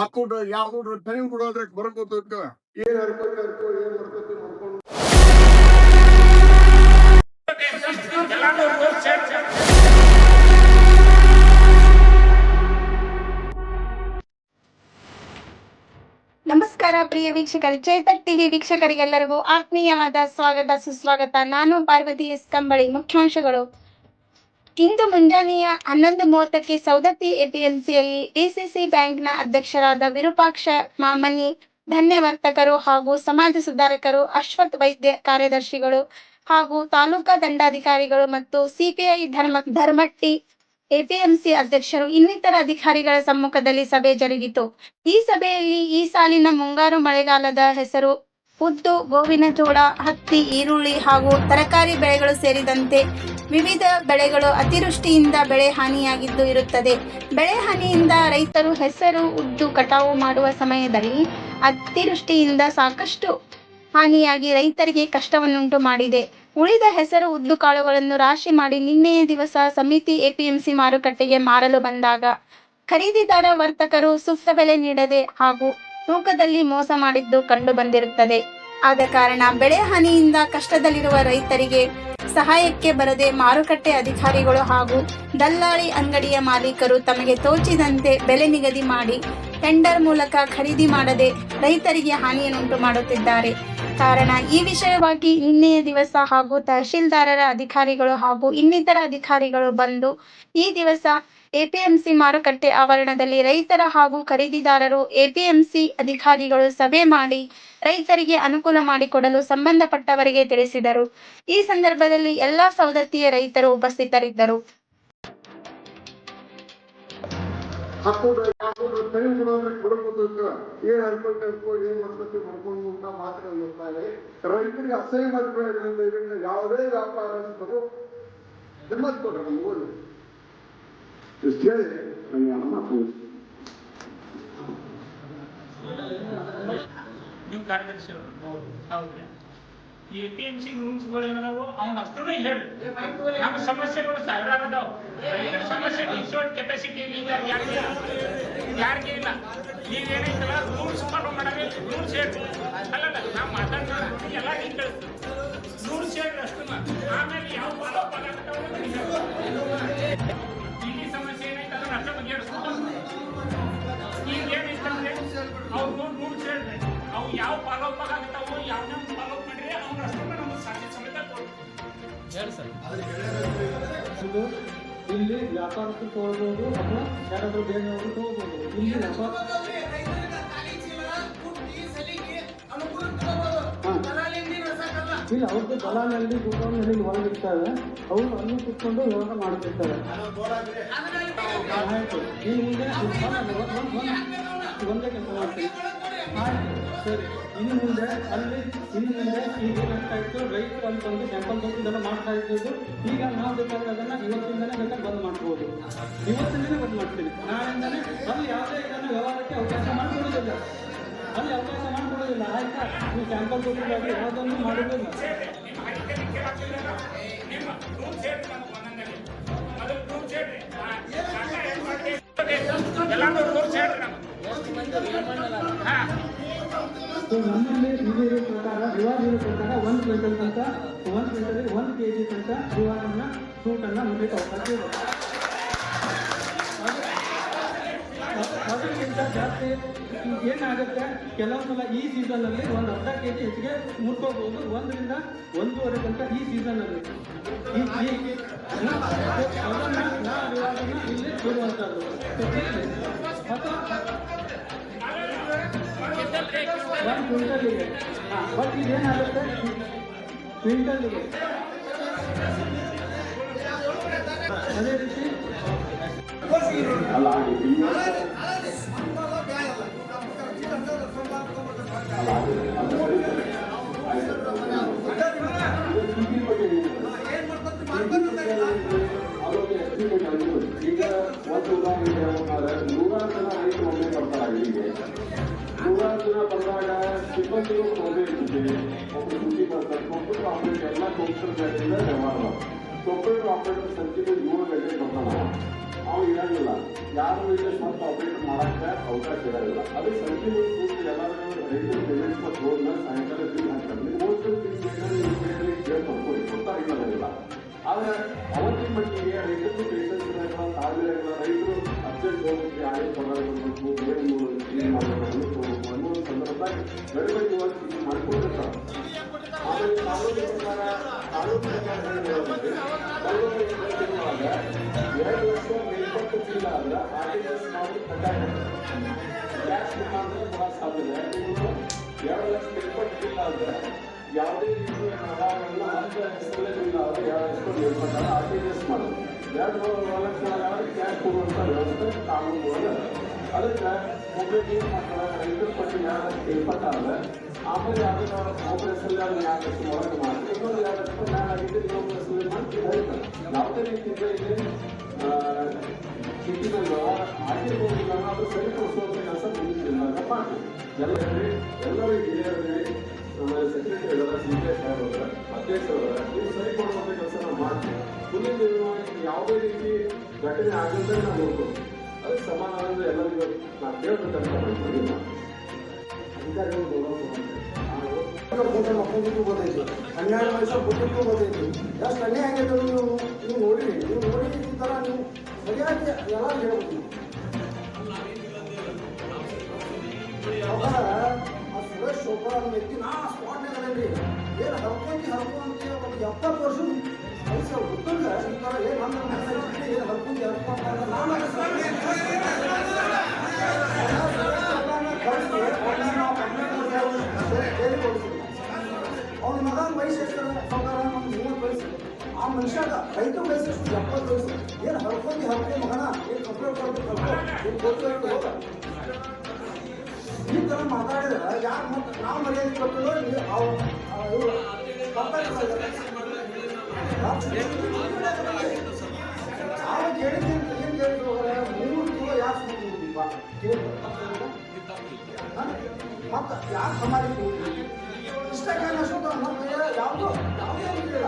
ಹಾಕೊಂಡ್ರೆ ಯಾವ್ದು ಟೈಮ್ ಕೊಡೋದ್ರೆ ಬರ್ಕೋತ ಏನ್ ಹರ್ಕೋ ಏನ್ ಮಾಡ್ಕೋತೀವಿ ಮಾಡ್ಕೊಂಡು ನಮಸ್ಕಾರ ಪ್ರಿಯ ವೀಕ್ಷಕರು, ಚೇತಕ್ ಟಿವಿ ವೀಕ್ಷಕರಿಗೆಲ್ಲರಿಗೂ ಆತ್ಮೀಯವಾದ ಸ್ವಾಗತ ಸುಸ್ವಾಗತ. ನಾನು ಪಾರ್ವತಿ ಎಸ್ ಕಂಬಳಿ. ಮುಖ್ಯಾಂಶಗಳು: ಇಂದು ಮುಂಜಾನೆಯ 11:30ಕ್ಕೆ ಸೌದತ್ತಿ ಎಪಿಎಂಸಿಯಲ್ಲಿ ಡಿಸಿಸಿ ಬ್ಯಾಂಕ್ನ ಅಧ್ಯಕ್ಷರಾದ ವಿರೂಪಾಕ್ಷ ಮಾಮನಿ, ಧನ್ಯವರ್ತಕರು ಹಾಗೂ ಸಮಾಜ ಸುಧಾರಕರು, ಅಶ್ವಥ್ ವೈದ್ಯ ಕಾರ್ಯದರ್ಶಿಗಳು ಹಾಗೂ ತಾಲೂಕಾ ದಂಡಾಧಿಕಾರಿಗಳು ಮತ್ತು ಸಿಪಿಐ ಧರ್ಮಟ್ಟಿ ಎಪಿಎಂಸಿ ಅಧ್ಯಕ್ಷರು ಇನ್ನಿತರ ಅಧಿಕಾರಿಗಳ ಸಮ್ಮುಖದಲ್ಲಿ ಸಭೆ ಜರುಗಿತು. ಈ ಸಭೆಯಲ್ಲಿ ಈ ಸಾಲಿನ ಮುಂಗಾರು ಮಳೆಗಾಲದ ಹೆಸರು, ಉದ್ದು, ಗೋವಿನ ಜೋಳ, ಹತ್ತಿ, ಈರುಳ್ಳಿ ಹಾಗೂ ತರಕಾರಿ ಬೆಳೆಗಳು ಸೇರಿದಂತೆ ವಿವಿಧ ಬೆಳೆಗಳು ಅತಿವೃಷ್ಟಿಯಿಂದ ಬೆಳೆ ಹಾನಿಯಾಗಿದ್ದು ಇರುತ್ತದೆ. ಬೆಳೆ ಹಾನಿಯಿಂದ ರೈತರು ಹೆಸರು, ಉದ್ದು ಕಟಾವು ಮಾಡುವ ಸಮಯದಲ್ಲಿ ಅತಿವೃಷ್ಟಿಯಿಂದ ಸಾಕಷ್ಟು ಹಾನಿಯಾಗಿ ರೈತರಿಗೆ ಕಷ್ಟವನ್ನುಂಟು ಮಾಡಿದೆ. ಉಳಿದ ಹೆಸರು, ಉದ್ದು ಕಾಳುಗಳನ್ನು ರಾಶಿ ಮಾಡಿ ನಿನ್ನೆಯ ದಿವಸ ಸಮಿತಿ ಎಪಿಎಂಸಿ ಮಾರುಕಟ್ಟೆಗೆ ಮಾರಲು ಬಂದಾಗ ಖರೀದಿದಾರ ವರ್ತಕರು ಸೂಕ್ತ ಬೆಲೆ ನೀಡದೆ ಹಾಗೂ ತೂಕದಲ್ಲಿ ಮೋಸ ಮಾಡಿದ್ದು ಕಂಡು ಬಂದಿರುತ್ತದೆ. ಆದ ಕಾರಣ ಬೆಳೆ ಹಾನಿಯಿಂದ ಕಷ್ಟದಲ್ಲಿರುವ ರೈತರಿಗೆ ಸಹಾಯಕ್ಕೆ ಬರದೆ ಮಾರುಕಟ್ಟೆ ಅಧಿಕಾರಿಗಳು ಹಾಗೂ ದಲ್ಲಾಳಿ ಅಂಗಡಿಯ ಮಾಲೀಕರು ತಮಗೆ ತೋಚಿದಂತೆ ಬೆಲೆ ನಿಗದಿ ಮಾಡಿ ಟೆಂಡರ್ ಮೂಲಕ ಖರೀದಿ ಮಾಡದೆ ರೈತರಿಗೆ ಹಾನಿಯನ್ನುಂಟು ಮಾಡುತ್ತಿದ್ದಾರೆ. ಕಾರಣ ಈ ವಿಷಯವಾಗಿ ನಿನ್ನೆಯ ದಿವಸ ಹಾಗೂ ತಹಶೀಲ್ದಾರರ ಅಧಿಕಾರಿಗಳು ಹಾಗೂ ಇನ್ನಿತರ ಅಧಿಕಾರಿಗಳು ಬಂದು ಈ ದಿವಸ ಎಪಿಎಂಸಿ ಮಾರುಕಟ್ಟೆ ಆವರಣದಲ್ಲಿ ರೈತರ ಹಾಗೂ ಖರೀದಿದಾರರು, ಎಪಿಎಂಸಿ ಅಧಿಕಾರಿಗಳು ಸಭೆ ಮಾಡಿ ರೈತರಿಗೆ ಅನುಕೂಲ ಮಾಡಿಕೊಡಲು ಸಂಬಂಧಪಟ್ಟವರಿಗೆ ತಿಳಿಸಿದರು. ಈ ಸಂದರ್ಭದಲ್ಲಿ ಎಲ್ಲಾ ಸವದತ್ತಿಯ ರೈತರು ಉಪಸ್ಥಿತರಿದ್ದರು. ಟೈಮ್ ಕೊಡೋದ್ರೆ ಬರ್ಕೋತ ಏನ್ ಹರ್ಕೋ ಏನ್ ಮಾಡ್ಕೋತೀವಿ ಮಾಡ್ಕೊಂಡು ಊಟ ಮಾತ್ರ ಇರ್ತಾರೆ. ರೈತರಿಗೆ ಅಸಹ್ಯ ಮಾಡ್ಕೊಳ್ಳೋದ್ರಿಂದ ಇದರಿಂದ ಯಾವುದೇ ವ್ಯಾಪಾರ ಕಿಮ್ಮತ್ ಕೊಡ್ರಿ ನಮ್ಗೂ ಇಷ್ಟು ಹೇಳಿ ನನಗೆ ಅನುಮತಿ. ನೀವು ಕಾರ್ಯದರ್ಶಿ ಹೌದ್ರಿ. ಈ ಎಪಿಎಂಸಿ ರೂಲ್ಸ್ಗಳು ಏನದಾವು ಅವ್ನ ಅಷ್ಟು ಹೇಳಿ ನಮ್ಮ ಸಮಸ್ಯೆಗಳು ಸಾವಿರಾರು ಅದಾವ. ರೈತರ ಸಮಸ್ಯೆ ಇನ್ಶೂರೆನ್ಸ್ ಕೆಪಾಸಿಟಿ ಯಾರಿಗೆ ಇಲ್ಲ. ಈಗ ಏನೈತಲ್ಲ ರೂಲ್ಸ್ ಫಾಲೋ ಮಾಡಾರೆ. ರೂಲ್ಸ್ ಹೇಳಿ ಅಲ್ಲಲ್ಲ ನಾವು ಮಾತಾಡ್ಸೋಣ ಎಲ್ಲ ಹಿಂಗೆ ಕಳಿಸ್ತೀವಿ. ರೂಲ್ಸ್ ಹೇಳಿ ಅಷ್ಟು ಆಮೇಲೆ ಯಾವ ಫಾಲೋ ಇಲ್ಲಿ ಸಮಸ್ಯೆ ಏನೈತೆ ಅದನ್ನ ಅಷ್ಟು ಬಗೆಹರಿಸ್ಬೋದು. ಈಗ ಏನೈತಂದ್ರೆ ಅವ್ರು ರೂಲ್ಸ್ ಹೇಳಿದ್ರೆ ಅವು ಯಾವ ಫಾಲೋ ಅಪ್ ಆಗ್ತಾವೋ ಯಾವ್ದೇ ಫಾಲೋ ಅಪ್ ಮಾಡಿದ್ರೆ ಅವ್ರು ಅಷ್ಟು ನಮ್ಗೆ ಸಾಧ್ಯ ಸಮೇತ ಹೇಳಿ ಸರ್. ಇಲ್ಲಿ ವ್ಯಾಪಾರಕ್ಕೆ ತಗೊಳ್ಬೋದು ಅಥವಾ ಯಾರಾದ್ರೂ ಬೇರೆಯವರು ತಗೋಬಹುದು. ಇಲ್ಲಿ ವ್ಯಾಪಾರ ಇಲ್ಲ ಅವ್ರದ್ದು ದಲಾಲಲ್ಲಿ ದುಕಾನಲ್ಲಿ ಹೊರಗಿರ್ತಾರೆ, ಅವರು ಅಲ್ಲಿ ಕುತ್ಕೊಂಡು ವ್ಯವಹಾರ ಮಾಡ್ತಿರ್ತಾರೆ. ಆಯ್ತು, ನೀನು ಮುಂದೆ ಒಂದೇ ಕೆಲಸ ಮಾಡ್ತೀನಿ. ಆಯ್ತು ಸರಿ, ಇನ್ನು ಮುಂದೆ ಈಗ ಏನಾಗ್ತಾ ಇತ್ತು, ರೈತರು ಅಲ್ಲಿ ಬಂದು ಸ್ಯಾಂಪಲ್ ಬಂದು ಇದೆಲ್ಲ ಮಾಡ್ತಾ ಇದ್ದು. ಈಗ ನಾವು ಬೇಕಾದ್ರೆ ಅದನ್ನು ಇವತ್ತಿಂದನೇ ಬೇಕಾದ್ರೆ ಬಂದ್ ಮಾಡ್ಬೋದು. ಇವತ್ತಿಂದನೇ ಬಂದ್ ಮಾಡ್ತೀನಿ. ನಾಳೆಯಿಂದನೇ ಅಲ್ಲಿ ಯಾವುದೇ ಇದನ್ನು ವ್ಯವಹಾರಕ್ಕೆ ಅವಕಾಶ ಮಾಡಿಕೊಡೋದಿಲ್ಲ. ಆಯ್ತಾ, ನೀವು ಸ್ಯಾಂಪಲ್ ಕೊಟ್ಟಿದ್ದಾರೆ ಯಾವುದನ್ನು ಮಾಡೋದಿಲ್ಲ. ನಮ್ಮಲ್ಲಿ ಇದು ಇರೋ ಪ್ರಕಾರ, ರಿವಾಜ್ ಇರೋ ಪ್ರಕಾರ 1 ಕ್ವಿಂಟಲ್ ತನಕ 1 ಕ್ವಿಂಟಲ್ 1 kg ತನಕ ರಿವಾಜನ್ನ ಫ್ರೂಟನ್ನು ಮುಟ್ಲಿಕ್ಕೆ ಅವಕಾಶ ಇದೆ. ಅದಕ್ಕಿಂತ ಜಾಸ್ತಿ ಏನಾಗುತ್ತೆ, ಕೆಲವು ಸಲ ಈ ಸೀಸನ್ನಲ್ಲಿ ಒಂದು ಅರ್ಧ kg ಹೆಚ್ಚಿಗೆ ಮುಟ್ಕೋಬಹುದು. 1 ರಿಂದ 1.5 ತನಕ ಈ ಸೀಸನ್ನಲ್ಲಿ ಅದನ್ನು ಇಲ್ಲಿ ಇರುವಂಥದ್ದು. ಅಥವಾ 1 ಕ್ವಿಂಟಲ್ಗೆ ಬಟ್ ಇದೇನಾಗುತ್ತೆ ಕ್ವಿಂಟಲ್ಗೆ. ಅದೇ ರೀತಿ ಈಗ ಒಂದು ಉದಾಹರಣೆ ಹೇಳ್ಬೇಕಾದ್ರೆ 100 ಜನ ರೈತರು ಒಮ್ಮೆ ಬರ್ತಾರೆ. ಇಲ್ಲಿಗೆ 100 ಜನ ಬಂದಾಗ ಸಿಬ್ಬಂದಿಗೂ ತೊಂದರೆ ಇರ್ತದೆ. ಒಬ್ಬರು ಡ್ಯೂಟಿ ಬರ್ತಾರೆ, ಕಂಪ್ಯೂಟರ್ ಆಪರೇಟರ್ ಎಲ್ಲ ಕಂಪ್ಯೂಟರ್ ಬ್ಯಾಂಕಿಂದ ವ್ಯವಹಾರ. ಕಂಪ್ಯೂಟರ್ ಆಪರೇಟರ್ ಸಂಜೆಗೆ 7 ಗಂಟೆಗೆ ಬರ್ತಾನೆ. ಅವು ಇರಂಗಿಲ್ಲ, ಯಾರು ಇಲ್ಲಿ ಸ್ವಂತ ಆಪರೇಟ್ ಮಾಡಕ್ಕೆ ಅವಕಾಶ ಇರೋದಿಲ್ಲ. ಅದೇ ಸಂಜೆ ಎಲ್ಲರೂ ರೈತರು ಪೇಮೆಂಟ್ ಮತ್ತು ಹೋದ್ಮೇಲೆ ಸಾಯಂಕಾಲ ಬಿಲ್ ಹಾಕ್ತಾರೆ. ಹೋದ್ರೆ ಕೇಳಿ ತಗೊಳ್ಳಿ, ಗೊತ್ತಾಗಿಲ್ಲ. ಆದ್ರೆ ಅವತ್ತಿನ ಮಟ್ಟಿಗೆ ರೈತರು ಪೇಷನ್ಸ್ ಇರೋಲ್ಲ, ತಾಳ್ಮೆ ಇರಲ್ಲ. ರೈತರು ಅರ್ಜೆಂಟ್ ಹೋಗೋಕ್ಕೆ ಯಾರೇ ಪಗಾರ ಕೊಡಬೇಕು, ಬೇರೆ ಏನು ಮಾಡಬೇಕು ಅನ್ನೋ ಸಂದರ್ಭದಾಗ ಬೆಳವಣಿಗೆ ಮಾಡ್ಕೊಂಡಿರ್ತಾರೆ. ಆಮೇಲೆ ಕಾನೂನು ಪ್ರಕಾರ 2 ಲಕ್ಷ ಮೇಲ್ಪಟ್ಟು ಚೀಲ ಆದ್ರೆ RTGS ಮಾಡೋದು ಕಡ್ಡಾಯ. ಕ್ಯಾಶ್ ಮುಖಾಂತರ ಕೂಡ ಸಾಧ್ಯತೆ. 2 ಲಕ್ಷ ಮೇಲ್ಪಟ್ಟು ಚೀಲ ಆದ್ರೆ ಯಾವುದೇ ರೀತಿಯ ಹಣವನ್ನು ಹೆಸರಲ್ಲೇ ಇಲ್ಲ ಆದರೆ 2 ಲಕ್ಷ ಮೇಲ್ಪಟ್ಟಾಗ RTGS ಮಾಡೋದು. 2 ಲಕ್ಷ ಆದ್ರೆ ಕ್ಯಾಶ್ ಕೊಡುವಂಥ ವ್ಯವಸ್ಥೆ ಕಾನೂನು ಒಳಗೆ. ಅದಕ್ಕೆ ಒಬ್ಬರಿಗೆ ಏನು ಮಾಡ್ತಾರೆ, ರೈತರ ಪಟ್ಟಿ 2 ಲಕ್ಷ ಮೇಲ್ಪಟ್ಟಾದ್ರೆ ಆಮೇಲೆ ಅದನ್ನ ಒಬ್ಬರ ಹೆಸರಲ್ಲಿ ಅದನ್ನ 2 ಲಕ್ಷ ಒಳಗೆ ಮಾಡಿ ಇನ್ನೊಂದು 2 ಲಕ್ಷ ಮೇಲಾಗಿದ್ದು ಇನ್ನೊಬ್ಬರ ಹೆಸರಲ್ಲಿ ಮಾಡಿ ಹೇಳ್ತಾರೆ. ಯಾವುದೇ ರೀತಿಯಿಂದ ಇಲ್ಲಿ ಸಿಟ್ಟಿನಲ್ಲಿ ಆಗಿರ್ಬೋದಿಲ್ಲ, ಅದು ಸರಿಪಡಿಸುವಂಥ ಕೆಲಸ ಮುಂದಿನ ಮಾಡಿ ಎಲ್ಲರೂ ಹಿರಿಯರಲ್ಲಿ ಆಮೇಲೆ ಸೆಕ್ರೆಟರಿ ಅವರ CPS ಸಾಹೇಬರ ಅಧ್ಯಕ್ಷರವರ ನೀವು ಸರಿಪಡುವಂಥ ಕೆಲಸ ನಾವು ಮಾಡ್ತೀವಿ. ಮುಂದಿನ ದಿನವಾಗಿ ಯಾವುದೇ ರೀತಿ ಘಟನೆ ಆಗದಂತೆ ನಾವು ನೋಡ್ಬೋದು. ಅದಕ್ಕೆ ಸಮಾಧಾನದಿಂದ ಎಲ್ಲರಿಗೂ ನಾವು ಕೇಳಬೇಕಂತ ಅಧಿಕಾರಿಗಳು ಮಕ್ಕಳಿಗೂ ಗೊತ್ತೈತಿ, 12 ವರ್ಷ ಮಕ್ಕಳಿಗೂ ಗೊತ್ತೈತಿ. ಎಷ್ಟು ಅನ್ಯಾಯ ಆಗೈತೆ ನೀವು ನೋಡಿರಿ. ನೀವು ನೋಡಿ ಈ ಥರ ನೀವು ಸರಿಯಾಗಿ ಎಲ್ಲ ಹೇಳ್ಬೇಕು. ಸುರೇಶ್ ಶೋಭಾ ಅನ್ನೋ ವ್ಯಕ್ತಿ ನಾ ಸ್ಪಾಟ್ನಾಗ ಅದೇನ್ರಿ ಏನು ಹರ್ಕೊಂತಿ ಒಂದು 70 ವರ್ಷ ವಯಸ್ಸು ಹುಟ್ಟಂಗ ಈ ಥರ ಏನು ಏನು ಹರ್ಕೊಂತಿ ಅವ್ನ ಮಗನ ವಯಸ್ಸು ಎಷ್ಟು ಸೌಕಾರ ನಮ್ಗೆ 30 ವಯಸ್ಸು. ಆ ಮನುಷ್ಯಾಗ ರೈತ ವಯಸ್ಸು ಎಷ್ಟು 70 ವಯಸ್ಸು. ಏನು ಹರ್ಕೊಂಡಿ ಮಗನ ಏನು ಕಂಪ್ಲೇಂಟ್ ಕೊಡ್ಬೇಕು ಏನು ಗೊತ್ತು ಹೋಗ ಈ ಥರ ಮಾತಾಡಿದ್ರೆ ಯಾರು ಮತ್ತೆ ನಾವು ಮರ್ಯಾದೆ ಕೊಟ್ಟಿರೋ ಇವರು ಆವಾಗ ಹೇಳಿದ್ದೆ ಏನು ಕೇಳಿದ್ರು 3 ಕಿಲೋ ಯಾರು ಸುಮ್ಮನೆ ಮತ್ತೆ ಯಾರು ಸಮಾಜಕ್ಕೆ ಹೋಗ್ತೀವಿ ಇಷ್ಟಕ್ಕೆ ಅಷ್ಟೊಂದು ಮತ್ತೆ ಯಾವುದೋ ಯಾವುದೇ ಇಲ್ಲ.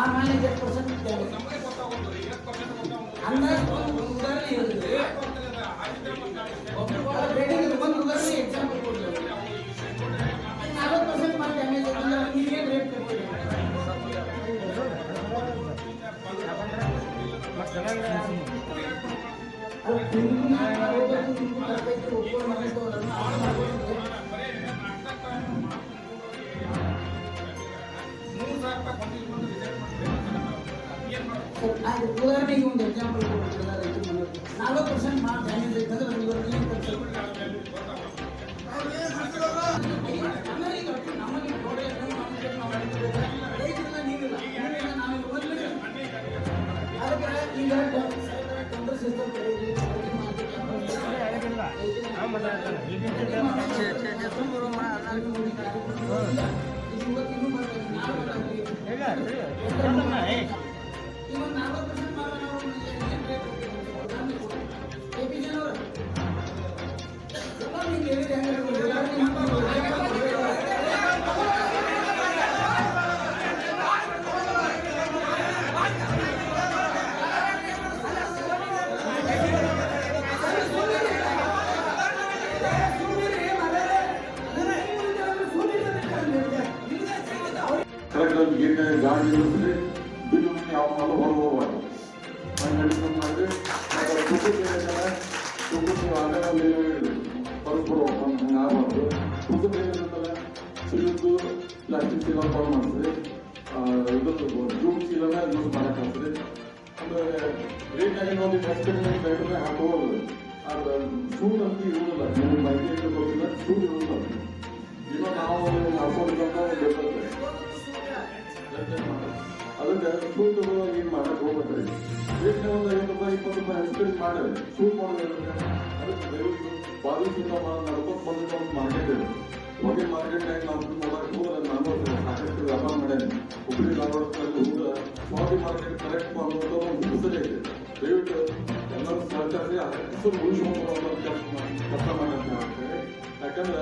ಆಮೇಲೆ 8% ಅಂದಾಜು ಒಂದು ಉದಾಹರಣೆ ಹೇಳಿದ್ರೆ ಒಂದು ಉದಾಹರಣೆ ಎಕ್ಸಾಂಪಲ್ ಕೊಡ್ತೀವಿ. 40% ಮಾಡಿ ಡ್ಯಾಮೇಜ್ ಆಗಿಲ್ಲ ನೀವೇನು ರೇಟ್ ಕೊಡ್ತೀವಿ? ಉದಾಹರಣೆಗೆ ಒಂದು ಎಕ್ಸಾಂಪಲ್ ಕೊಡ್ತಿಲ್ಲ. 40% ಮಾಡಿ ಡ್ಯಾಮೇಜ್ ಆಯ್ತಂದ್ರೆ ನಮಗೆ ನೀವಿಲ್ಲ ಅದಕ್ಕೆ ಈಗ ಟೆಂಡರ್ ಸಿಸ್ಟಮ್ ಗಾಡಿ ಇಳಿಸಿದ್ರೆ ಬಿಲ್ಲು ಯಾವ ಹೊರಗೆ ಹೋಗ್ಬಾರ್ದು. ಮಾಡಿದ್ರೆ ತುಕುತಿ ಆಗ ಹೊರಗೆ ಆಗಬಾರ್ದು. ತುಕುತಿ ಏನಂತಲ್ಲ ಸಿಲುಕು ಪ್ಲಾಸ್ಟಿಕ್ ಚೀಲ ಕಾಲ್ ಮಾಡ್ತದೆ, ಇದು ಜೂಟ್ ಚೀಲನ ಯೂಸ್ ಮಾಡೋಕ್ಕಾಗ್ತದೆ. ಆಮೇಲೆ ರೇಟಾಗಿ ನೋಡಿ ಎಕ್ಸ್ಪೆರಿಮೆಂಟ್ ಬೇಕಂದ್ರೆ ಹಾಕೋಬೋದು. ಅದು ಶೂಟ್ ಅಂತ ಇರೋದಿಲ್ಲ, ನೀವು ಬೈಕ್ ಗೊತ್ತಿಲ್ಲ, ಶೂಟ್ ಇರೋದಿಲ್ಲ. ಇನ್ನು ನಾವು ಮಾಡ್ಕೊಡ್ಬೇಕಂತ ಗೊತ್ತಂದ್ರೆ ಅದಕ್ಕೆ ಶೂಟರು ಏನು ಮಾಡಕ್ಕೆ ಹೋಗ್ಬೇಕ್ರಿ ರೇಟ್ನ ಒಂದು 50 ರೂಪಾಯಿ 20 ರೂಪಾಯಿ ಎಕ್ಸ್ಪೆಕ್ಟ್ ಮಾಡಿರಿ ಶೂಟ್ ಮಾಡೋದು ಅದಕ್ಕೆ ದಯವಿಟ್ಟು ಬಾಲಿಸಿಂದ ನಡ್ಕೊಂಡು ಬಂದಿದ್ದ ಒಂದು ಮಾರ್ಕೆಟ್ ಇದೆ ಹೋಗಿ ಮಾರ್ಕೆಟ್ನಾಗ ನಾವು ನೋಡಕ್ಕೆ ಹೋದ್ರೆ ನಾನು ಸಾಕಷ್ಟು ವ್ಯಾಪಾರ ಮಾಡೇನೆ ಹುಬ್ಬಳ್ಳಿ ಧಾರವಾಡದಲ್ಲಿ ಹೋದ್ರೆ ಸ್ವಾತಿ ಮಾರ್ಕೆಟ್ ಕರೆಕ್ಟ್ ಮಾಡುವಂಥ ಒಂದು ಹೆಸರೇ ಇದೆ ದಯವಿಟ್ಟು ಎಲ್ಲರೂ ಸಹಕರಿಸಿ ಆ ಹೆಸರು ಉಳಿಸ್ಕೊಂಡು ಕೆಲಸ ಮಾಡಿ ಅಂತ ಹೇಳ್ತೇವೆ ಯಾಕಂದ್ರೆ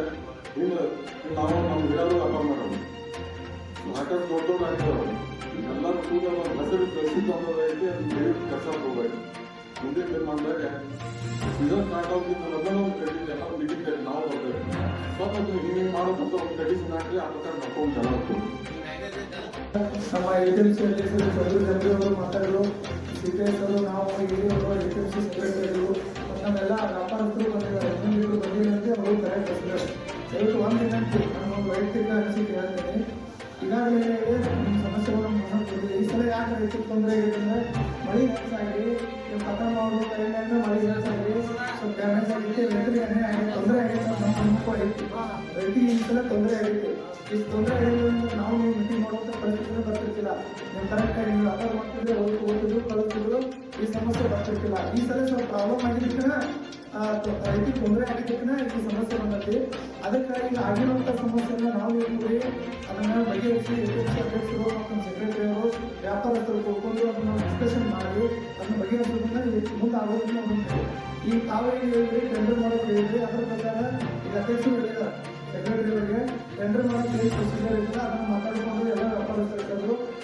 ಇನ್ನು ನಾವು ಯಾರು ವ್ಯಾಪಾರ ಮಾಡೋದು ಸಾಕಷ್ಟು ದೊಡ್ಡವರಾಗಿದ್ದಾವೆ ಎಲ್ಲರೂ ಕೂಡ ಒಂದು ಹೆಸರು ಕಲಿಸಿದ್ದು ಅನ್ನೋದೈತಿ ಅದು ದಯವಿಟ್ಟು ಕೆಲಸ ಹೋಗ್ಬೇಕು ಮುಂದೆ ಮಾಡಿದಾಗ ಸೀಸನ್ ಸ್ಟಾರ್ಟ್ ಆಗೋದ್ರಿಂದ ಮೊದಲ ಒಂದು ಕಟ್ಟಿದ್ದು ಎಲ್ಲ ಮೀಟಿಂಗ್ ಕಟ್ಟಿ ನಾವು ಬರ್ತೇವೆ ಮತ್ತು ಹಿಂಗೆ ಮಾಡೋದಂತ ಒಂದು ಕಂಡೀಷನ್ ಹಾಕಿ ಆ ಪ್ರಕಾರ ನಡ್ಕೊಂಡು ಜನ ನಮ್ಮ ಏಜೆನ್ಸಿಯಲ್ಲಿ ಚಂದ್ರವರು ಮಾತಾಡಲು ಸಿದ್ದೇಶ್ ಅವರು ನಾವು ಹಿರಿಯವರು ಏಜೆನ್ಸಿ ಸೆಕ್ರೆಟರಿಗಳು ಮತ್ತು ನಮ್ಮೆಲ್ಲ ವ್ಯಾಪಾರಸ್ಥರು ಬಂದಿದ್ದಾರೆ ಇನ್ನೊಂದು ಬಂದಿರಂತೆ ಅವರು ಕರೆಕ್ಟ್ ಬಂದಿದ್ದಾರೆ ದಯವಿಟ್ಟು ಒಂದು ವಿನಂತಿ ನಾನು ಒಂದು ವೈಯಕ್ತಿಕ ಅನಿಸಿಕೆ ಹೇಳ್ತೇನೆ ಈಗಾಗಲೇ ನಿಮ್ಮ ಸಮಸ್ಯೆಗಳನ್ನು ಗಮನಿಸಿದ್ದೀವಿ ಈ ಸಲ ಯಾಕೆ ರೈತರಿಗೆ ತೊಂದರೆ ಆಗಿದ್ರೆ ಮಳೆ ಹೆಚ್ಚಾಗಿ ಪತ್ರ ಮಾಡೋದು ಕೈಯಿಂದ ಮಳೆ ಹೆಚ್ಚಾಗಿ ಸ್ವಲ್ಪ ಡ್ಯಾಮೇಜ್ ಆಗಿತ್ತು ರೈತರಿಗೆ ತೊಂದರೆ ಆಗಿತ್ತು ನಮ್ಮ ಅನುಭವ ಐತಿ ರೈತರಿಗೆ ಈ ಸಲ ತೊಂದರೆ ಆಗಿತ್ತು ಈ ತೊಂದರೆ ಆಗಿರೋದ್ರಿಂದ ನಾವು ನೀವು ಮೀಟಿಂಗ್ ಮಾಡುವಂಥ ಪರಿಸ್ಥಿತಿ ಬರ್ತಿರ್ತಿಲ್ಲ ನೀವು ಕರೆಕ್ಟಾಗಿ ನೀವು ವ್ಯಾಪಾರ ಮಾಡ್ತಿದ್ರೆ ಓದ್ತಿದ್ರು ಕಳಿಸ್ತಿದ್ರು ಈ ಸಮಸ್ಯೆ ಬರ್ತಿರ್ತಿಲ್ಲ ಈ ಸಲ ಸ್ವಲ್ಪ ಪ್ರಾಬ್ಲಮ್ ಆಗಿದ್ದಕ್ಕೆ ರೈತರಿಗೆ ತೊಂದರೆ ಆಗಿದ್ದಕ್ಕೆ ಈ ಸಮಸ್ಯೆ ಬಂದೈತಿ ಅದಕ್ಕೆ ಈಗ ಆಗಿರುವಂಥ ಸಮಸ್ಯೆಯನ್ನು ನಾವು ಕೂಡಿ ಅದನ್ನು ಬಗೆಹರಿಸಿ ಅಧ್ಯಕ್ಷರು ಮತ್ತು ಸೆಕ್ರೆಟರಿಯವರು ವ್ಯಾಪಾರಸ್ಥರು ಕೂತ್ಕೊಂಡು ಅದನ್ನು ಡಿಸ್ಕಷನ್ ಮಾಡಿ ಅದನ್ನು ಬಗೆಹರಿಸೋದ್ರಿಂದ ಮುಂದೆ ಆಗೋದನ್ನ ಉಂಟು ಈ ತಾವೇನು ಹೇಳಿದ್ರಿ ಟೆಂಡರ್ ಮಾಡೋಕೆ ಹೇಳಿದ್ರಿ ಅದರ ಪ್ರಕಾರ ಈಗ ಅಧ್ಯಕ್ಷರು ಹೇಳಿದ್ದಾರೆ ಸೆಕ್ರೆಟರಿಯವರಿಗೆ ಟೆಂಡರ್ ಮಾಡೋಕೆ ಏನು ಪ್ರೊಸೀಜರ್ ಇರ್ತದೆ ಅದನ್ನು ಮಾತಾಡಿಕೊಂಡು ಎಲ್ಲ ವ್ಯಾಪಾರಸ್ಥರು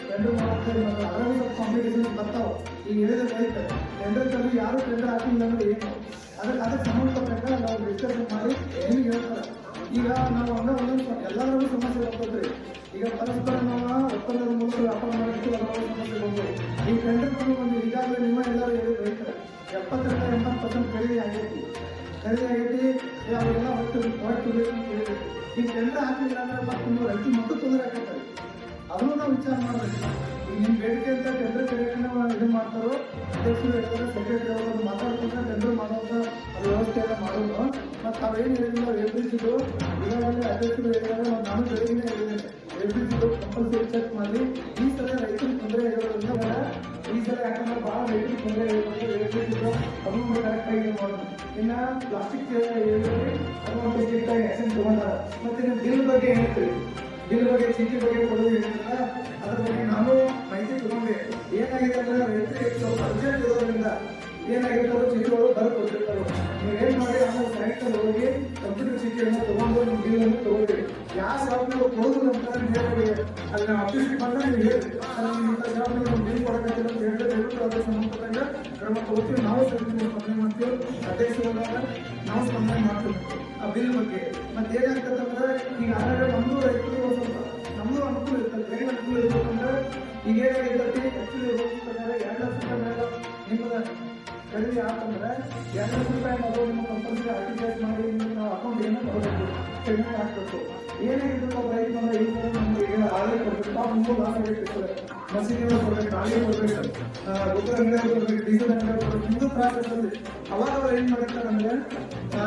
ಟೆಂಡರ್ ಮಾಡೋಕ್ಕೆ ಮತ್ತು ಅದರಲ್ಲಿ ಸ್ವಲ್ಪ ಕಾಂಪಿಟೇಷನ್ ಬರ್ತಾವೆ ಈಗ ಹೇಳಿದ ರೈತ ಟೆಂಡರ್ ಯಾರು ಟೆಂಡರ್ ಹಾಕಿಲ್ಲ ಅಂದ್ರೆ ಏನು ಅದಕ್ಕೆ ಸಂಬಂಧಪಟ್ಟಾಗ ನಾವು ಡಿಸ್ಕಷನ್ ಮಾಡಿ ನಿಮಗೆ ಹೇಳ್ತಾರೆ ಈಗ ನಾವು ಒಂದೊಂದು ಎಲ್ಲರಿಗೂ ಸಮಸ್ಯೆ ಬರ್ತದ್ರಿ ಈಗ ಪರಸ್ಪರ ನಾವು ಒಪ್ಪಂದದ ಮೂಲಕ ವ್ಯಾಪಾರ ಮಾಡೋಕ್ಕೆ ಹಲವಾರು ಸಮಸ್ಯೆ ಬಂದವು ಈ ಟೆಂಡರ್ ಬಂದು ಈಗಾಗಲೇ ನಿಮ್ಮ ಎಲ್ಲರೂ ಹೇಳಿ ರೈತರು 70% ಖರೀದಿ ಆಗೈತಿ ಅವೆಲ್ಲ ಒಟ್ಟು ಹೇಳಿದ್ರು ಈ ಟೆಂಡರ್ ಹಾಕಿಲ್ಲ ಅಂದ್ರೆ ಮತ್ತೆ ನೀವು ರೈತ ಮತ್ತು ತೊಂದರೆ ಆಗತ್ತೆ ಅದನ್ನು ನಾವು ವಿಚಾರ ಮಾಡಬೇಕು ಈಗ ನಿಮ್ಮ ಬೇಡಿಕೆ ಅಂತ ಟೆಂಡರ್ ಕರೆಕ್ಟ್ನ ಇದು ಮಾಡ್ತಾರೋ ಅಧ್ಯಕ್ಷರು ಹೇಳ್ತಾರೆ ಸೆಕ್ರೆಟರಿ ಅವರು ಮಾತಾಡ್ಕೊಂಡ್ರೆ ಟೆಂಡರ್ ಮಾಡೋಂಥ ಅದು ವ್ಯವಸ್ಥೆ ಎಲ್ಲ ಮಾಡೋದು ಮತ್ತು ಅವೇನು ಹೇಳಿಲ್ಲ ಎಲ್ರಿಸಿದ್ದು ಈಗಾಗಲೇ ಅಧ್ಯಕ್ಷರು ಹೇಳಿದಾಗ ನಾನು ಬೆಳಗ್ಗೆ ಹೇಳಿದ್ದೇನೆ ಎಲ್ರಿಸಿದ್ದು ಕಂಪಲ್ಸರಿ ಚೆಕ್ ಮಾಡಿ ಈ ಸಲ ರೈತರಿಗೆ ತೊಂದರೆ ಆಗಿರೋದ್ರಿಂದ ಈ ಸಲ ಯಾಕಂದ್ರೆ ಭಾಳ ರೈತರಿಗೆ ತೊಂದರೆ ಆಗಿರೋದು ಎಲ್ರಿಸಿದ್ದು ಅದನ್ನು ಕರೆಕ್ಟಾಗಿ ಮಾಡೋದು ಇನ್ನು ಪ್ಲಾಸ್ಟಿಕ್ ಹೇಳಿದ್ರೆ ಅದೊಂದು ಸ್ಟ್ರಿಕ್ಟಾಗಿ ಆ್ಯಕ್ಷನ್ ತೊಗೊಂಡಾರ ಮತ್ತು ನೀವು ಬಿಲ್ ಬಗ್ಗೆ ಹೇಳ್ತೀವಿ ಬಿಲ್ ಬಗ್ಗೆ ಚೀಟಿ ಬಗ್ಗೆ ಕೊಡೋದು ಹೇಳಿದ್ರೆ ಅದ್ರ ಬಗ್ಗೆ ನಾನು ಮಾಹಿತಿ ತಗೊಂಡೆ ಏನಾಗಿದೆ ಅಂದ್ರೆ ರೈತರಿಗೆ ಸ್ವಲ್ಪ ಅರ್ಜೆಂಟ್ ಇರೋದ್ರಿಂದ ಏನಾಗಿರ್ತಾರೋ ಚೀಟಿಗಳು ಬರ್ಕೊಟ್ಟಿರ್ತಾರೆ ನೀವು ಏನು ಮಾಡಿ ಆಮೇಲೆ ಬ್ಯಾಂಕಲ್ಲಿ ಹೋಗಿ ಕಂಪ್ಯೂಟರ್ ಚೀಟಿಯನ್ನು ತೊಗೊಂಡು ನಿಮ್ಮ ಬಿಲ್ಲನ್ನು ತಗೊಳ್ಳಿ ಯಾವ ಜಾಬ್ಗಳು ಕೊಡೋದು ಅಂತ ಹೇಳಿ ಅಲ್ಲಿ ನಾವು ಆಫೀಸ್ಗೆ ಬಂದಾಗ ನೀವು ಹೇಳಿ ಇಂಥ ಜಾಬ್ಗಳು ಒಂದು ಬಿಲ್ ಕೊಡೋಕ್ಕಾಗಿಲ್ಲ ಅಂತ ಹೇಳಿದ್ರೆ ದಯವಿಟ್ಟು ಅದ್ರ ಸಂಬಂಧಪಟ್ಟಂಗೆ ಕ್ರಮ ತಗೋತೀವಿ ನಾವು ಸ್ಪಂದನೆ ಮಾಡ್ತೀವಿ ಅಧ್ಯಕ್ಷರಾದಾಗ ನಾವು ಸ್ಪಂದನೆ ಮಾಡ್ತೀವಿ ಆ ಬಿಲ್ ಬಗ್ಗೆ ಮತ್ತೆ ಏನಾಗ್ತದಂದ್ರೆ ಈಗ ಆಲ್ರೆಡಿ ನಮ್ಮದು ರೈತರು ಸ್ವಲ್ಪ ನಮ್ಮದು ಅನುಕೂಲ ಇರ್ತದೆ ಬೇರೆ ಅನುಕೂಲ ಇರ್ಬೇಕಂದ್ರೆ ಈಗ ಏನಾಗಿರ್ತೈತಿ ಆ್ಯಕ್ಚುಲಿ ರೂಲ್ಸ್ ಪ್ರಕಾರ 2 ಲಕ್ಷ ರೂಪಾಯಿ ಮೇಲೆ ನಿಮ್ಮದು ಖರೀದಿ ಆತಂದ್ರೆ 2 ಲಕ್ಷ ರೂಪಾಯಿ ಮೊದಲು ನಿಮ್ಮ ಕಂಪಲ್ಸರಿ ಆರ್ಟಿಫೈಸ್ ಮಾಡಿ ನಿಮಗೆ ನಾವು ಅಕೌಂಟ್ ಏನು ಕೊಡಬೇಕು ಪೇಮೆಂಟ್ ಹಾಕಬೇಕು ಏನಾಗಿರ್ತದೆ ರೈತ ಅಂದ್ರೆ ಈ ಥರ ನಮಗೆ ಏನು ಆದಾಯ ಕೊಡಬೇಕು ನಾವು 3 ಲಾಸ್ ಆಗಿರ್ತಾರೆ ಮಸೀದಿಗಳು ಕೊಡಬೇಕು ಗಾಳಿ ಕೊಡಬೇಕು ಗೊಬ್ಬರ ಅಂಗಡಿ ಕೊಡಬೇಕು ಡೀಸೆಲ್ ಅಂಗಡಿ ಕೊಡಬೇಕು ಇದು ಪ್ರಾಸೆಸ್ಸಲ್ಲಿ ಅವಾಗ ಅವ್ರು ಏನು ಮಾಡಿರ್ತಾರೆ ಅಂದರೆ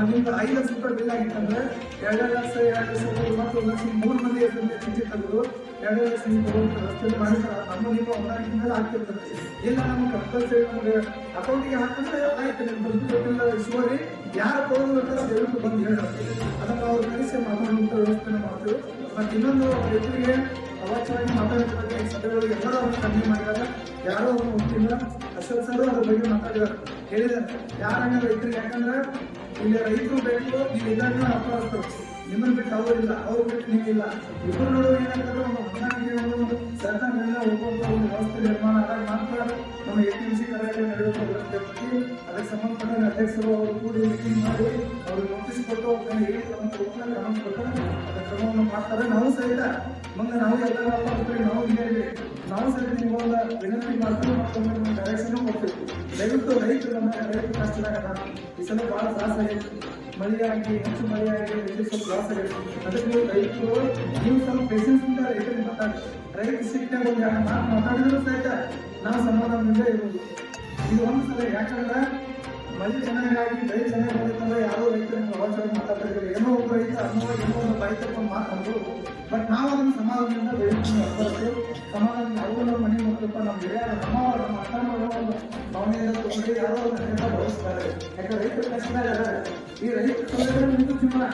ನಿಮ್ಗೆ 5 ಲಕ್ಷ ರೂಪಾಯಿ ಬಿಲ್ ಆಗಿತ್ತಂದ್ರೆ 2 ಲಕ್ಷ 2 ಲಕ್ಷ ಮತ್ತು 1 ಲಕ್ಷ 3 ಮಂದಿ ಹೆಸರಲ್ಲಿ ಚೀಟಿ ತೆಗೆದು 2 ಲಕ್ಷ ತಗೊಂಡು ರಸ್ತೆಯಲ್ಲಿ ಮಾಡಿರ್ತಾರೆ ನಮ್ಮ ನಿಮ್ಮ ಹೊಂದಾಣಿಕೆ ಆಗ್ತಿರ್ತಾರೆ ಇಲ್ಲ ನಮ್ಗೆ ಕಂಪಲ್ಸರಿ ನಮಗೆ ಅಕೌಂಟಿಗೆ ಹಾಕಿದ್ರೆ ಆಯ್ತು ನಿಮ್ಮ ದುಡ್ಡು ಇಸುವರಿ ಯಾರು ಕೊಡೋದು ಅಂತ ದಯವಿಟ್ಟು ಬಂದು ಹೇಳ್ತಾರೆ ಅದನ್ನು ಅವ್ರು ಕಳಿಸಿ ಮಾತಾಡುವಂಥ ವ್ಯವಸ್ಥೆನ ಮಾಡ್ತೀವಿ ಮತ್ತು ಇನ್ನೊಂದು ರೈತರಿಗೆ ಅವಾಚ್ಯವಾಗಿ ಮಾತಾಡೋದ್ರ ಸಭೆಗಳಿಗೆ ಎಲ್ಲರೂ ಅವ್ರನ್ನ ಕಡಿಮೆ ಮಾಡಿದಾಗ ಯಾರೋ ಅವ್ರನ್ನ ಹೋಗ್ತಿಲ್ಲ ಅಶೋಕ್ ಸರ್ ಅದ್ರ ಬಗ್ಗೆ ಮಾತಾಡಿದ್ದಾರೆ ಹೇಳಿದ್ದಾರೆ ಯಾರಂಗ ರೈತರಿಗೆ ಯಾಕಂದ್ರೆ ಇಲ್ಲಿ ರೈತರು ಬೇಕು ನೀವು ಇದ್ದಾಗ ವ್ಯಾಪಾರಸ್ಥರು ನಿಮ್ಮನ್ನು ಬಿಟ್ಟು ಅವರಿಲ್ಲ ಅವ್ರು ಬಿಟ್ಟು ನೀವಿಲ್ಲ ಇಬ್ಬರು ನೋಡುವ ಏನಾಗ್ತದೆ ಒಂದು ಹೊಂದಾಣಿಕೆ ಒಂದು ಸರ್ಕಾರದಿಂದ ಹೋಗುವಂಥ ಒಂದು ವ್ಯವಸ್ಥೆ ನಿರ್ಮಾಣ ಆದಾಗ ಮಾತ್ರ ನಮ್ಮ APMC ಕಾರ್ಯಾಲಯ ನಡೆಯುವಂಥ ವ್ಯವಸ್ಥೆ ಬಗ್ಗೆ ಅದಕ್ಕೆ ಸಂಬಂಧಪಟ್ಟ ಅಧ್ಯಕ್ಷರು ಅವರು ಕೂಡಿ ಮೀಟಿಂಗ್ ಮಾಡಿ ಅವ್ರಿಗೆ ನೋಟಿಸ್ ಕೊಟ್ಟು ಅವ್ರನ್ನ ಏನು ಕ್ರಮ ತಗೋತಾರೆ ಕ್ರಮ ಕೊಟ್ಟರೆ ಅದರ ಕ್ರಮವನ್ನು ಮಾಡ್ತಾರೆ ನಾವು ಸಹಿತ ಮುಂದೆ ನಾವು ಎಲ್ಲ ವ್ಯಾಪಾರಸ್ಥರಿಗೆ ನಾವು ಇಲ್ಲೇ ನಾವು ಸಹಿತ ನಿಮ್ಮನ್ನ ವಿನಂತಿ ಮಾಡ್ತೀವಿ ಮತ್ತೊಮ್ಮೆ ನಿಮ್ಮ ಡೈರೆಕ್ಷನ್ ಕೊಡ್ತೀವಿ ದಯವಿಟ್ಟು ರೈತರು ನಮ್ಮ ರೈತ ಕಷ್ಟದಾಗ ಈ ಸಲ ಭಾಳ ತ್ರಾಸ ಆಗೈತಿ ಮಳೆಯಾಗಿ ಹೆಚ್ಚು ಮಳೆಯಾಗಿ ರೈತರಿಗೆ ಸ್ವಲ್ಪ ಲಾಸ್ ಆಗೈತಿ ಅದಕ್ಕೆ ರೈತರು ನೀವು ಸ್ವಲ್ಪ ಪೇಷನ್ಸ್ನಿಂದ ರೈತರಿಗೆ ಮಾತಾಡಿ ರೈತ ಸಿಕ್ಕಾಗ ಒಂದು 2 ಮಾತು ಮಾತಾಡಿದ್ರು ಸಹಿತ ನಾವು ಸಮಾಧಾನದಿಂದ ಇರ್ಬೋದು ಇದು ಒಂದು ಸಲ ಯಾಕಂದ್ರೆ ಮಳೆ ಚೆನ್ನಾಗಿ ಬೆಳೆ ಚೆನ್ನಾಗಿ ಬಂದಿತ್ತಂದ್ರೆ ಯಾರೋ ರೈತರಿಗೆ ಅವಶ್ಯವಾಗಿ ಮಾತಾಡ್ತಿರ್ತಾರೆ. ಏನೋ ಒಬ್ಬ ರೈತ ಅನ್ನೋವಾಗ ಏನೋ ಒಂದು ಬಾಯಿ ತಗೊಂಡು ಮಾತಾಡ್ಬೋದು. ಬಟ್ ನಾವು ಅದನ್ನು ಸಮಾಧಾನದಿಂದ ಬೆಳೆಸ್ಕೊಂಡು ಬರ್ಬೋದು. ಸಮಾಧಾನ ನಾವು ನಮ್ಮ ಮನೆ ಮುಖಪ್ಪ ನಮ್ಮ ಹಿರಿಯರು ನಮ್ಮ ಅಣ್ಣನವರು ಒಂದು ಭಾವನೆಯಿಂದ ತಗೊಂಡು ಯಾರೋ ಒಂದು ಹೆಂಗ ಬಳಸ್ತಾರೆ. ಯಾಕಂದ್ರೆ ರೈತರ ಕಷ್ಟದಾಗ ಈ ರೈತರ ಸಲಹೆ ನಿಮ್ದು ಜೀವನ,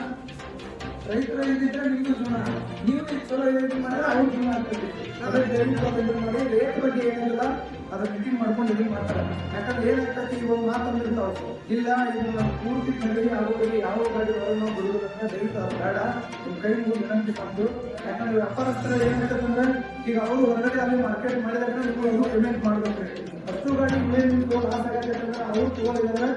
ರೈತರ ಇದ್ದಿದ್ರೆ ನಿಮ್ದು ಜೀವನ, ನೀವು ಚಲೋ ಇದು ಮಾಡಿದ್ರೆ ಅವ್ರ ಜೀವನ ಆಗ್ತದೆ. ಅದೇ ದಯವಿಟ್ಟು ಮಾಡಿ ರೇಟ್ ಬಗ್ಗೆ ಏನಿಲ್ಲ ಅದ್ರ ಮೀಟಿಂಗ್ ಮಾಡ್ಕೊಂಡು ಇದು ಮಾಡ್ತಾರೆ. ಯಾಕಂದ್ರೆ ಏನಾಗ್ತದೆ ಇವಾಗ ಮಾತಂದಿರ್ತಾವ, ಇಲ್ಲ ಇದನ್ನ ಪೂರ್ತಿ ಖರೀದಿ ಆಗೋದಿಲ್ಲ, ಯಾವ ಗಾಡಿ ಹೊರಗೆ ನಾವು ಬಿಡುವುದಂತ ದಯವಿಟ್ಟು ಅದು ಬೇಡ. ನಿಮ್ಮ ಕೈ ಮುಗಿದು ವಿನಂತಿ ಬಂದು, ಯಾಕಂದ್ರೆ ವ್ಯಾಪಾರಸ್ಥರ ಏನಾಗ್ತದಂದ್ರೆ ಈಗ ಅವರು ಹೊರಗಡೆ ಅಲ್ಲಿ ಮಾರ್ಕೆಟ್ ಮಾಡಿದಾಗ ನೀವು ಪೇಮೆಂಟ್ ಮಾಡ್ಬೇಕು. ಅಷ್ಟು ಗಾಡಿ ಮೇಲೆ ನಿಮ್ಗೆ ಲಾಸ್ ಆಗತ್ತೆ ಅಂದ್ರೆ ಅವ್ರು ತಗೊಂಡಿದ್ದಾರೆ.